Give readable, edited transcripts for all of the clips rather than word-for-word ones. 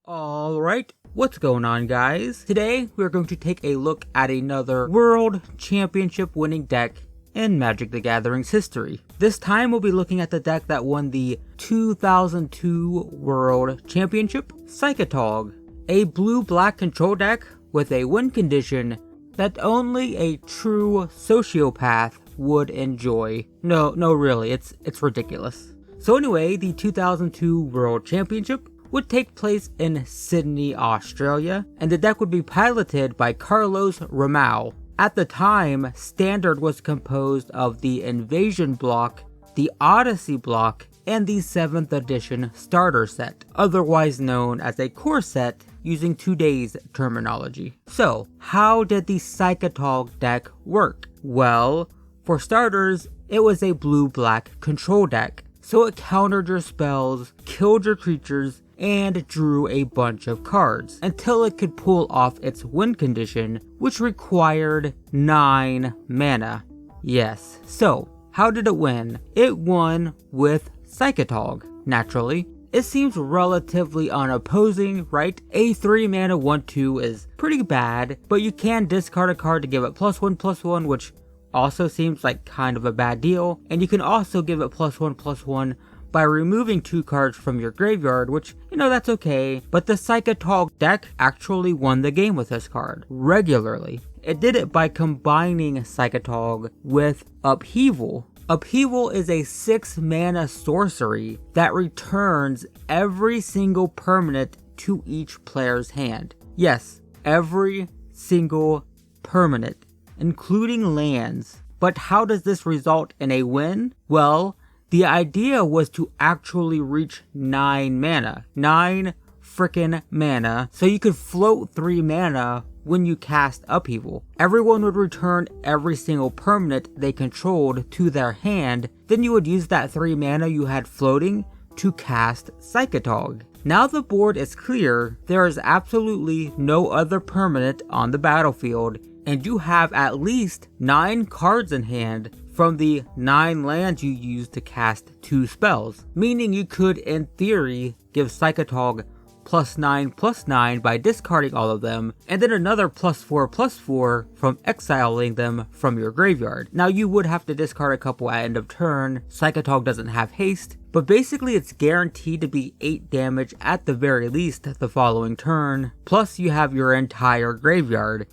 Alright, what's going on guys? Today we're going to take a look at another World Championship winning deck in Magic the Gathering's history. This time we'll be looking at the deck that won the 2002 World Championship, Psychatog, a blue-black control deck with a win condition that only a true sociopath would enjoy. No really, it's ridiculous. So anyway, the 2002 World Championship would take place in Sydney, Australia, and the deck would be piloted by Carlos Romoa. At the time, Standard was composed of the Invasion block, the Odyssey block, and the 7th edition starter set, otherwise known as a core set using today's terminology. So, how did the Psychatog deck work? Well, for starters, it was a blue-black control deck, so it countered your spells, killed your creatures, and drew a bunch of cards until it could pull off its win condition, which required 9 mana. Yes, so how did it win? It won with Psychatog. Naturally, it seems relatively unopposing, right? A 3 mana 1/2 is pretty bad, but you can discard a card to give it +1/+1, which also seems like kind of a bad deal, and you can also give it +1/+1 by removing 2 cards from your graveyard, which, that's okay, but the Psychatog deck actually won the game with this card, regularly. It did it by combining Psychatog with Upheaval. Upheaval is a 6 mana sorcery that returns every single permanent to each player's hand. Yes, every single permanent, including lands. But how does this result in a win? Well, the idea was to actually reach 9 mana. 9 frickin' mana, so you could float 3 mana when you cast Upheaval. Everyone would return every single permanent they controlled to their hand, then you would use that 3 mana you had floating to cast Psychatog. Now the board is clear, there is absolutely no other permanent on the battlefield, and you have at least 9 cards in hand from the 9 lands you used to cast 2 spells, meaning you could, in theory, give Psychatog +9/+9 by discarding all of them, and then another +4/+4 from exiling them from your graveyard. Now you would have to discard a couple at end of turn. Psychatog doesn't have haste, but basically it's guaranteed to be 8 damage at the very least the following turn, plus you have your entire graveyard.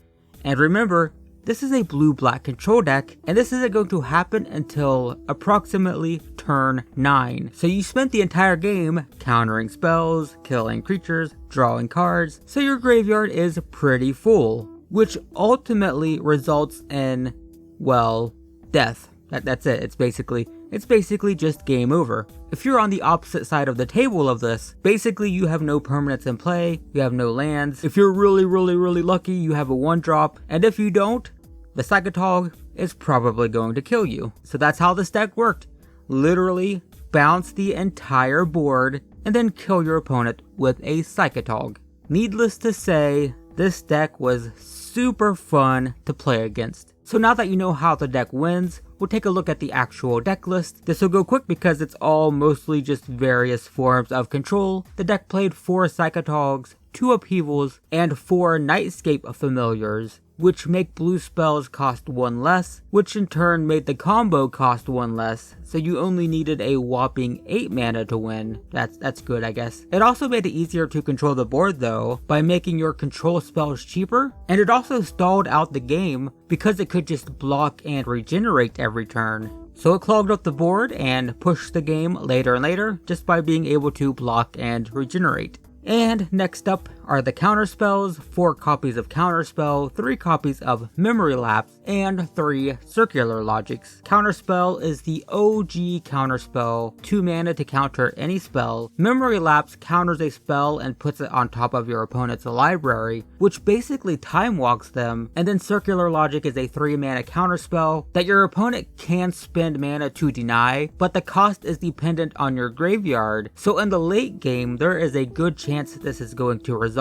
And remember, this is a blue-black control deck, and this isn't going to happen until approximately turn 9. So you spent the entire game countering spells, killing creatures, drawing cards, so your graveyard is pretty full, which ultimately results in, well, death. That's it. It's basically just game over. If you're on the opposite side of the table of this, basically you have no permanents in play, you have no lands. If you're really lucky, you have a 1-drop, and if you don't, the Psychatog is probably going to kill you. So that's how this deck worked. Literally bounce the entire board and then kill your opponent with a Psychatog. Needless to say, this deck was super fun to play against. So now that you know how the deck wins, we'll take a look at the actual deck list. This will go quick because it's all mostly just various forms of control. The deck played 4 Psychatogs, 2 Upheavals, and 4 Nightscape Familiars, which make blue spells cost 1 less, which in turn made the combo cost 1 less, so you only needed a whopping 8 mana to win. That's good, I guess. It also made it easier to control the board though, by making your control spells cheaper, and it also stalled out the game because it could just block and regenerate every turn. So it clogged up the board and pushed the game later and later just by being able to block and regenerate. And next up are the counterspells, 4 copies of Counterspell, 3 copies of Memory Lapse, and 3 Circular Logics. Counterspell is the OG Counterspell, 2 mana to counter any spell. Memory Lapse counters a spell and puts it on top of your opponent's library, which basically time walks them. And then Circular Logic is a 3 mana counterspell that your opponent can spend mana to deny, but the cost is dependent on your graveyard. So in the late game, there is a good chance this is going to resolve.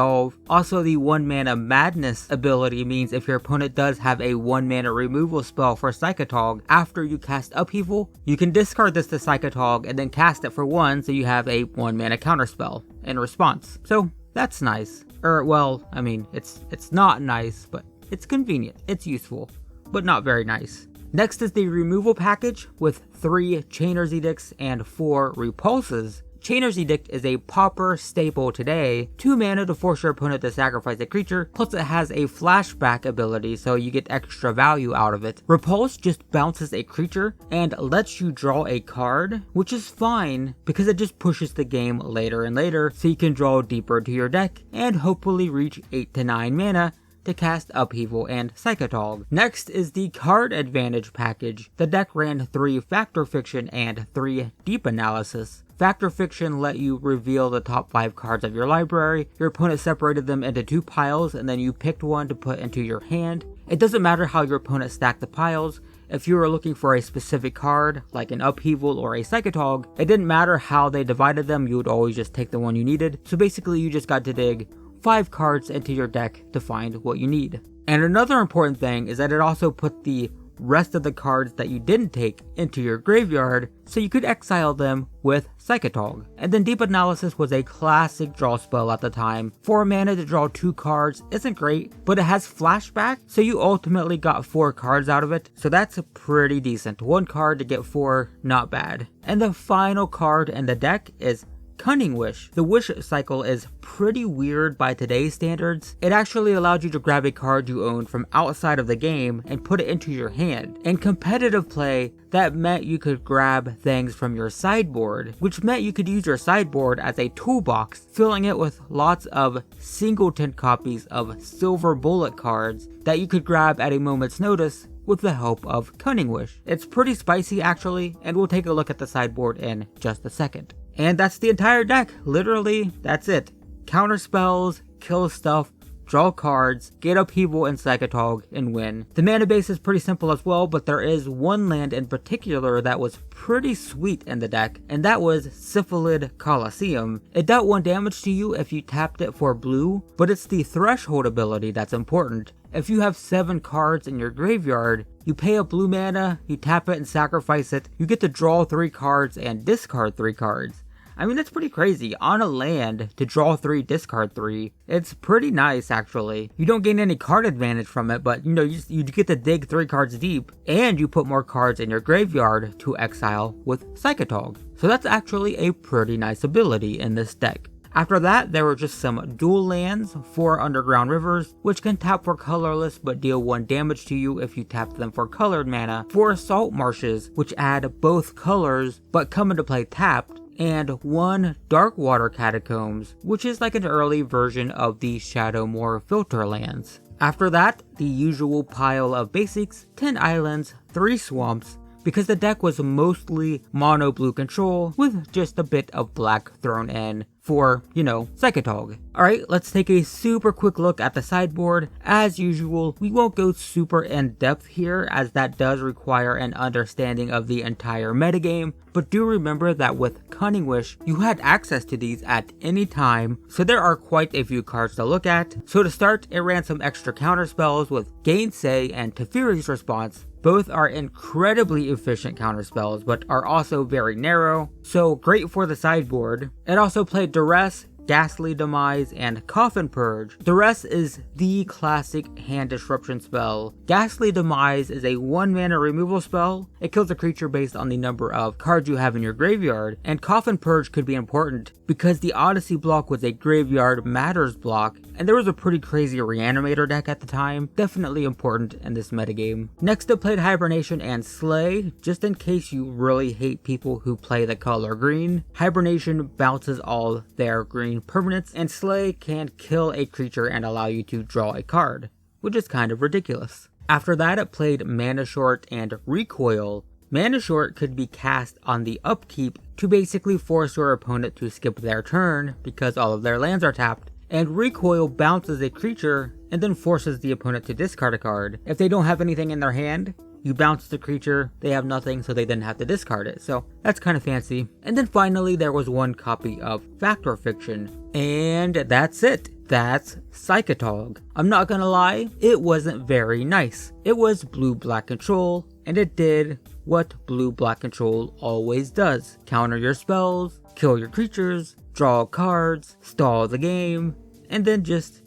Also, the 1 mana Madness ability means if your opponent does have a 1 mana removal spell for Psychatog after you cast Upheaval, you can discard this to Psychatog and then cast it for 1, so you have a 1 mana counterspell in response. So That's nice. Well, I mean, it's not nice, but it's convenient. It's useful, but not very nice. Next is the removal package with 3 Chainer's Edicts and 4 Repulses. Chainer's Edict is a pauper staple today, 2 mana to force your opponent to sacrifice a creature, plus it has a flashback ability so you get extra value out of it. Repulse just bounces a creature and lets you draw a card, which is fine because it just pushes the game later and later so you can draw deeper into your deck and hopefully reach 8 to 9 mana to cast Upheaval and Psychatog. Next is the Card Advantage package. The deck ran 3 Factor Fiction and 3 Deep Analysis. Factor Fiction let you reveal the top 5 cards of your library. Your opponent separated them into 2 piles and then you picked one to put into your hand. It doesn't matter how your opponent stacked the piles. If you were looking for a specific card, like an Upheaval or a Psychatog, it didn't matter how they divided them, you would always just take the one you needed. So basically you just got to dig 5 cards into your deck to find what you need. And another important thing is that it also put the rest of the cards that you didn't take into your graveyard so you could exile them with Psychatog. And then Deep Analysis was a classic draw spell at the time. 4 mana to draw 2 cards isn't great, but it has flashback, so you ultimately got 4 cards out of it, so that's pretty decent. 1 card to get 4, not bad. And the final card in the deck is Cunning Wish. The wish cycle is pretty weird by today's standards. It actually allowed you to grab a card you owned from outside of the game and put it into your hand. In competitive play, that meant you could grab things from your sideboard, which meant you could use your sideboard as a toolbox, filling it with lots of singleton copies of Silver Bullet cards that you could grab at a moment's notice with the help of Cunning Wish. It's pretty spicy actually, and we'll take a look at the sideboard in just a second. And that's the entire deck. Literally, that's it. Counter spells, kill stuff, draw cards, get Upheaval and Psychatog, and win. The mana base is pretty simple as well, but there is one land in particular that was pretty sweet in the deck, and that was Syphilid Colosseum. It dealt 1 damage to you if you tapped it for blue, but it's the threshold ability that's important. If you have 7 cards in your graveyard, you pay a blue mana, you tap it and sacrifice it, you get to draw 3 cards and discard 3 cards. I mean, that's pretty crazy. On a land, to draw 3, discard 3, it's pretty nice actually. You don't gain any card advantage from it, but you know, you get to dig 3 cards deep, and you put more cards in your graveyard to exile with Psychatog. So that's actually a pretty nice ability in this deck. After that, there were just some dual lands, 4 Underground Rivers, which can tap for colorless but deal 1 damage to you if you tap them for colored mana, 4 Salt Marshes, which add both colors but come into play tapped, and 1 Darkwater Catacombs, which is like an early version of the Shadowmoor filter lands. After that, the usual pile of basics, 10 islands, 3 swamps, because the deck was mostly mono blue control with just a bit of black thrown in for, you know, Psychatog. Alright, let's take a super quick look at the sideboard. As usual, we won't go super in depth here as that does require an understanding of the entire metagame, but do remember that with Cunning Wish, you had access to these at any time, so there are quite a few cards to look at. So to start, it ran some extra counter spells with Gainsay and Teferi's Response. Both are incredibly efficient counterspells, but are also very narrow, so great for the sideboard. It also played Duress, Ghastly Demise, and Coffin Purge. Duress is the classic hand disruption spell. Ghastly Demise is a 1 mana removal spell. It kills a creature based on the number of cards you have in your graveyard, and Coffin Purge could be important because the Odyssey block was a Graveyard Matters block, and there was a pretty crazy Reanimator deck at the time, definitely important in this metagame. Next it played Hibernation and Slay, just in case you really hate people who play the color green. Hibernation bounces all their green permanents, and Slay can kill a creature and allow you to draw a card, which is kind of ridiculous. After that it played Mana Short and Recoil. Mana Short could be cast on the upkeep to basically force your opponent to skip their turn because all of their lands are tapped, and Recoil bounces a creature and then forces the opponent to discard a card. If they don't have anything in their hand, you bounce the creature, they have nothing, so they then have to discard it, so that's kind of fancy. And then finally there was 1 copy of Factor Fiction, and that's it. That's Psychatog. I'm not gonna lie, it wasn't very nice. It was blue-black control, and it did what blue-black control always does. Counter your spells, kill your creatures, draw cards, stall the game, and then just,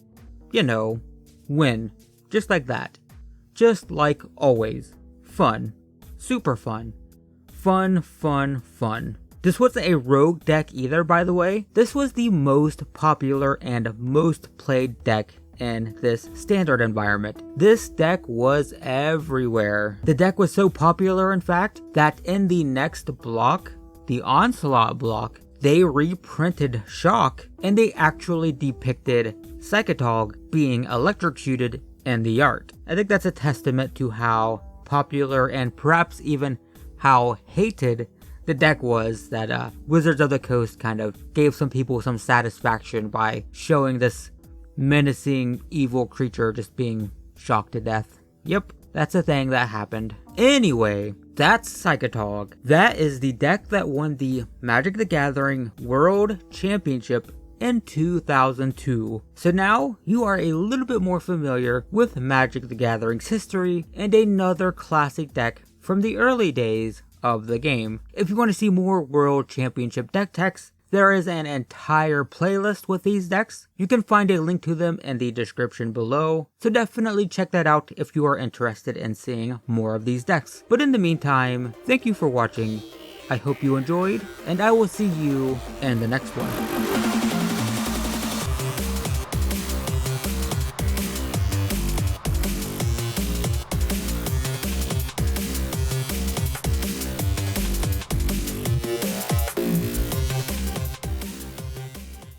you know, win. Just like that. Just like always. Fun. Super fun. Fun, fun, fun. This wasn't a rogue deck either, by the way. This was the most popular and most played deck in this standard environment. This deck was everywhere. The deck was so popular, in fact, that in the next block, the Onslaught block, they reprinted Shock and they actually depicted Psychatog being electrocuted in the art. I think that's a testament to how popular and perhaps even how hated the deck was, that Wizards of the Coast kind of gave some people some satisfaction by showing this menacing evil creature just being shocked to death. Yep, that's a thing that happened. Anyway, that's Psychatog. That is the deck that won the Magic the Gathering World Championship in 2002. So now you are a little bit more familiar with Magic the Gathering's history and another classic deck from the early days of the game. If you want to see more World Championship deck techs, there is an entire playlist with these decks. You can find a link to them in the description below, so definitely check that out if you are interested in seeing more of these decks. But in the meantime, thank you for watching. I hope you enjoyed, and I will see you in the next one.